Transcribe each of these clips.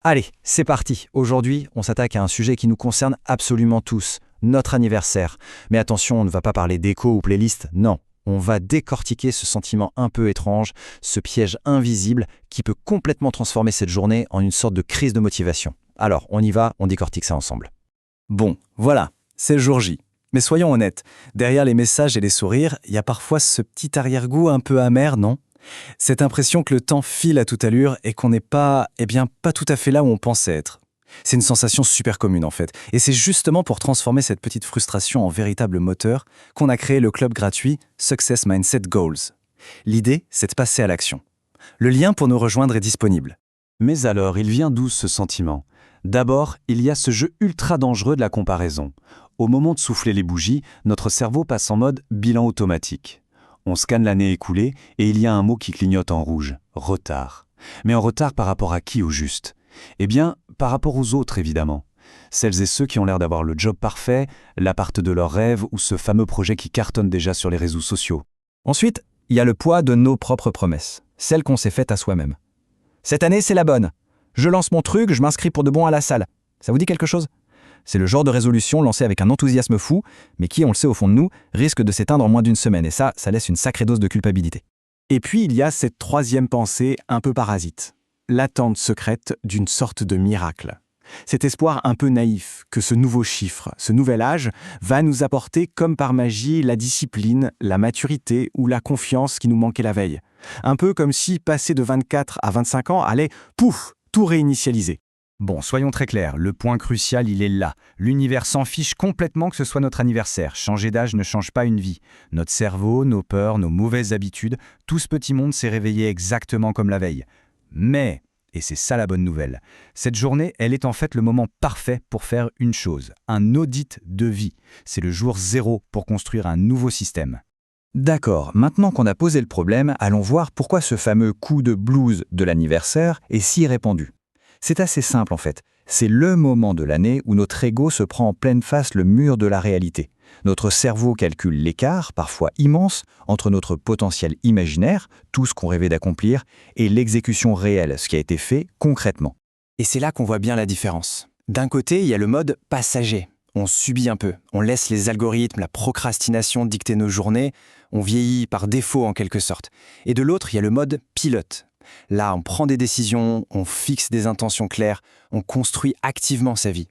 Allez, c'est parti. Aujourd'hui, on s'attaque à un sujet qui nous concerne absolument tous, notre anniversaire. Mais attention, on ne va pas parler déco ou playlist, non. On va décortiquer ce sentiment un peu étrange, ce piège invisible qui peut complètement transformer cette journée en une sorte de crise de motivation. Alors, on y va, on décortique ça ensemble. Bon, voilà, c'est le jour J. Mais soyons honnêtes, derrière les messages et les sourires, il y a parfois ce petit arrière-goût un peu amer, non? Cette impression que le temps file à toute allure et qu'on n'est pas tout à fait là où on pensait être. C'est une sensation super commune en fait. Et c'est justement pour transformer cette petite frustration en véritable moteur qu'on a créé le club gratuit Success Mindset Goals. L'idée, c'est de passer à l'action. Le lien pour nous rejoindre est disponible. Mais alors, il vient d'où ce sentiment? D'abord, il y a ce jeu ultra dangereux de la comparaison. Au moment de souffler les bougies, notre cerveau passe en mode bilan automatique. On scanne l'année écoulée et il y a un mot qui clignote en rouge, retard. Mais en retard par rapport à qui au juste? Eh bien, par rapport aux autres évidemment. Celles et ceux qui ont l'air d'avoir le job parfait, l'appart de leurs rêves ou ce fameux projet qui cartonne déjà sur les réseaux sociaux. Ensuite, il y a le poids de nos propres promesses, celles qu'on s'est faites à soi-même. Cette année, c'est la bonne. Je lance mon truc, je m'inscris pour de bon à la salle. Ça vous dit quelque chose? C'est le genre de résolution lancée avec un enthousiasme fou, mais qui, on le sait au fond de nous, risque de s'éteindre en moins d'une semaine. Et ça laisse une sacrée dose de culpabilité. Et puis il y a cette troisième pensée un peu parasite. L'attente secrète d'une sorte de miracle. Cet espoir un peu naïf que ce nouveau chiffre, ce nouvel âge, va nous apporter comme par magie la discipline, la maturité ou la confiance qui nous manquait la veille. Un peu comme si passer de 24 à 25 ans allait, pouf, tout réinitialiser. Bon, soyons très clairs, le point crucial, il est là. L'univers s'en fiche complètement que ce soit notre anniversaire. Changer d'âge ne change pas une vie. Notre cerveau, nos peurs, nos mauvaises habitudes, tout ce petit monde s'est réveillé exactement comme la veille. Mais, et c'est ça la bonne nouvelle, cette journée, elle est en fait le moment parfait pour faire une chose, un audit de vie. C'est le jour zéro pour construire un nouveau système. D'accord, maintenant qu'on a posé le problème, allons voir pourquoi ce fameux coup de blues de l'anniversaire est si répandu. C'est assez simple en fait. C'est le moment de l'année où notre ego se prend en pleine face le mur de la réalité. Notre cerveau calcule l'écart, parfois immense, entre notre potentiel imaginaire, tout ce qu'on rêvait d'accomplir, et l'exécution réelle, ce qui a été fait concrètement. Et c'est là qu'on voit bien la différence. D'un côté, il y a le mode passager. On subit un peu, on laisse les algorithmes, la procrastination dicter nos journées, on vieillit par défaut en quelque sorte. Et de l'autre, il y a le mode pilote. Là, on prend des décisions, on fixe des intentions claires, on construit activement sa vie.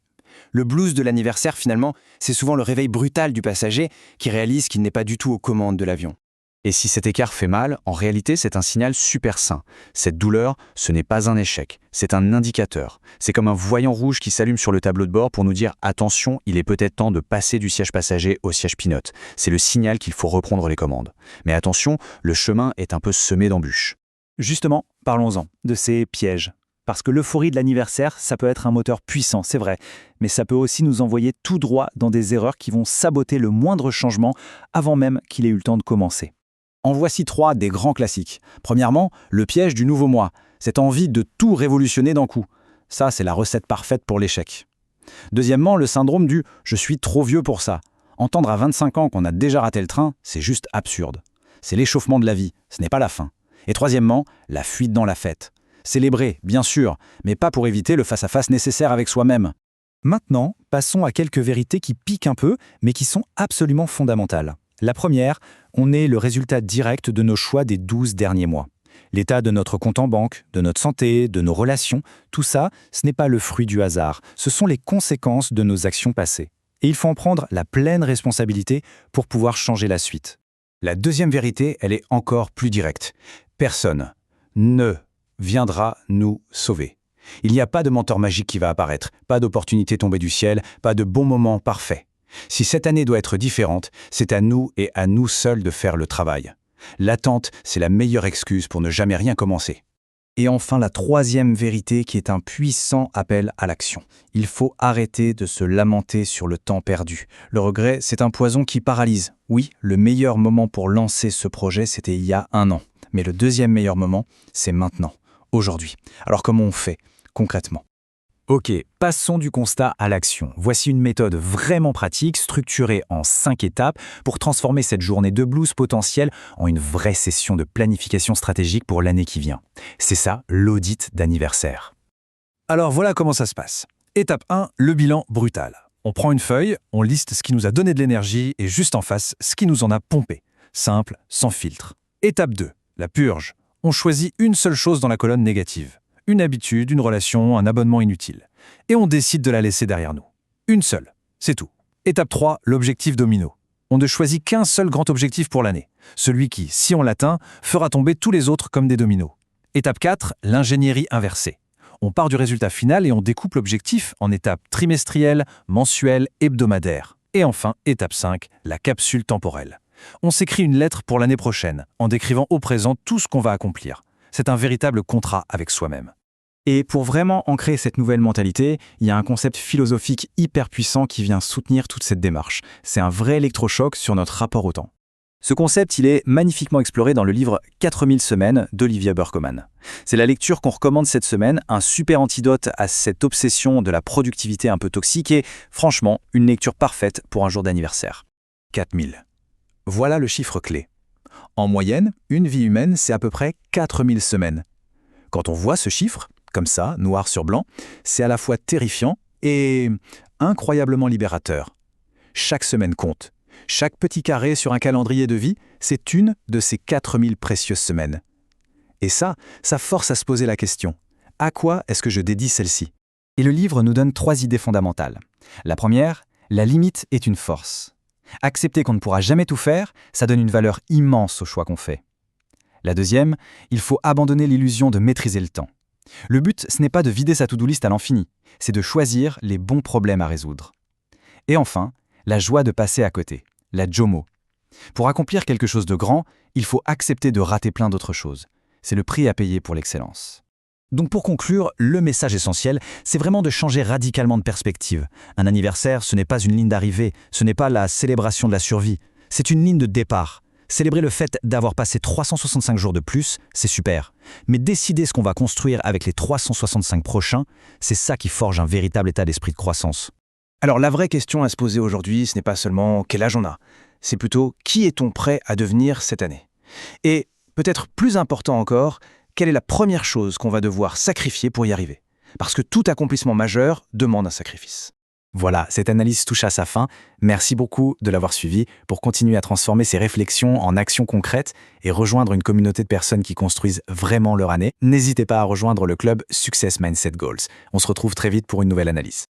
Le blues de l'anniversaire, finalement, c'est souvent le réveil brutal du passager qui réalise qu'il n'est pas du tout aux commandes de l'avion. Et si cet écart fait mal, en réalité, c'est un signal super sain. Cette douleur, ce n'est pas un échec, c'est un indicateur. C'est comme un voyant rouge qui s'allume sur le tableau de bord pour nous dire « Attention, il est peut-être temps de passer du siège passager au siège pilote ». C'est le signal qu'il faut reprendre les commandes. Mais attention, le chemin est un peu semé d'embûches. Justement, parlons-en de ces pièges. Parce que l'euphorie de l'anniversaire, ça peut être un moteur puissant, c'est vrai, mais ça peut aussi nous envoyer tout droit dans des erreurs qui vont saboter le moindre changement avant même qu'il ait eu le temps de commencer. En voici 3 des grands classiques. Premièrement, le piège du nouveau moi, cette envie de tout révolutionner d'un coup. Ça, c'est la recette parfaite pour l'échec. Deuxièmement, le syndrome du « je suis trop vieux pour ça ». Entendre à 25 ans qu'on a déjà raté le train, c'est juste absurde. C'est l'échauffement de la vie, ce n'est pas la fin. Et troisièmement, la fuite dans la fête. Célébrer, bien sûr, mais pas pour éviter le face-à-face nécessaire avec soi-même. Maintenant, passons à quelques vérités qui piquent un peu, mais qui sont absolument fondamentales. La première, on est le résultat direct de nos choix des 12 derniers mois. L'état de notre compte en banque, de notre santé, de nos relations, tout ça, ce n'est pas le fruit du hasard, ce sont les conséquences de nos actions passées. Et il faut en prendre la pleine responsabilité pour pouvoir changer la suite. La deuxième vérité, elle est encore plus directe. Personne ne viendra nous sauver. Il n'y a pas de mentor magique qui va apparaître, pas d'opportunité tombée du ciel, pas de bon moment parfait. Si cette année doit être différente, c'est à nous et à nous seuls de faire le travail. L'attente, c'est la meilleure excuse pour ne jamais rien commencer. Et enfin, la troisième vérité qui est un puissant appel à l'action. Il faut arrêter de se lamenter sur le temps perdu. Le regret, c'est un poison qui paralyse. Oui, le meilleur moment pour lancer ce projet, c'était il y a 1 an. Mais le deuxième meilleur moment, c'est maintenant, aujourd'hui. Alors comment on fait, concrètement ? Ok, passons du constat à l'action. Voici une méthode vraiment pratique, structurée en 5 étapes pour transformer cette journée de blues potentielle en une vraie session de planification stratégique pour l'année qui vient. C'est ça, l'audit d'anniversaire. Alors voilà comment ça se passe. Étape 1, le bilan brutal. On prend une feuille, on liste ce qui nous a donné de l'énergie et juste en face, ce qui nous en a pompé. Simple, sans filtre. Étape 2, la purge. On choisit une seule chose dans la colonne négative. Une habitude, une relation, un abonnement inutile. Et on décide de la laisser derrière nous. Une seule, c'est tout. Étape 3, l'objectif domino. On ne choisit qu'un seul grand objectif pour l'année. Celui qui, si on l'atteint, fera tomber tous les autres comme des dominos. Étape 4, l'ingénierie inversée. On part du résultat final et on découpe l'objectif en étapes trimestrielles, mensuelles, hebdomadaires. Et enfin, étape 5, la capsule temporelle. On s'écrit une lettre pour l'année prochaine, en décrivant au présent tout ce qu'on va accomplir. C'est un véritable contrat avec soi-même. Et pour vraiment ancrer cette nouvelle mentalité, il y a un concept philosophique hyper puissant qui vient soutenir toute cette démarche. C'est un vrai électrochoc sur notre rapport au temps. Ce concept, il est magnifiquement exploré dans le livre 4000 semaines d'Olivia Burkeman. C'est la lecture qu'on recommande cette semaine, un super antidote à cette obsession de la productivité un peu toxique et, franchement, une lecture parfaite pour un jour d'anniversaire. 4000. Voilà le chiffre clé. En moyenne, une vie humaine, c'est à peu près 4000 semaines. Quand on voit ce chiffre, comme ça, noir sur blanc, c'est à la fois terrifiant et incroyablement libérateur. Chaque semaine compte. Chaque petit carré sur un calendrier de vie, c'est une de ces 4000 précieuses semaines. Et ça force à se poser la question. À quoi est-ce que je dédie celle-ci ? Et le livre nous donne 3 idées fondamentales. La première, la limite est une force. Accepter qu'on ne pourra jamais tout faire, ça donne une valeur immense au choix qu'on fait. La deuxième, il faut abandonner l'illusion de maîtriser le temps. Le but, ce n'est pas de vider sa to-do list à l'infini, c'est de choisir les bons problèmes à résoudre. Et enfin, la joie de passer à côté, la JOMO. Pour accomplir quelque chose de grand, il faut accepter de rater plein d'autres choses. C'est le prix à payer pour l'excellence. Donc pour conclure, le message essentiel, c'est vraiment de changer radicalement de perspective. Un anniversaire, ce n'est pas une ligne d'arrivée, ce n'est pas la célébration de la survie, c'est une ligne de départ. Célébrer le fait d'avoir passé 365 jours de plus, c'est super. Mais décider ce qu'on va construire avec les 365 prochains, c'est ça qui forge un véritable état d'esprit de croissance. Alors la vraie question à se poser aujourd'hui, ce n'est pas seulement quel âge on a, c'est plutôt qui est-on prêt à devenir cette année ? Et peut-être plus important encore, quelle est la première chose qu'on va devoir sacrifier pour y arriver ? Parce que tout accomplissement majeur demande un sacrifice. Voilà, cette analyse touche à sa fin. Merci beaucoup de l'avoir suivi. Pour continuer à transformer ces réflexions en actions concrètes et rejoindre une communauté de personnes qui construisent vraiment leur année, n'hésitez pas à rejoindre le club Success Mindset Goals. On se retrouve très vite pour une nouvelle analyse.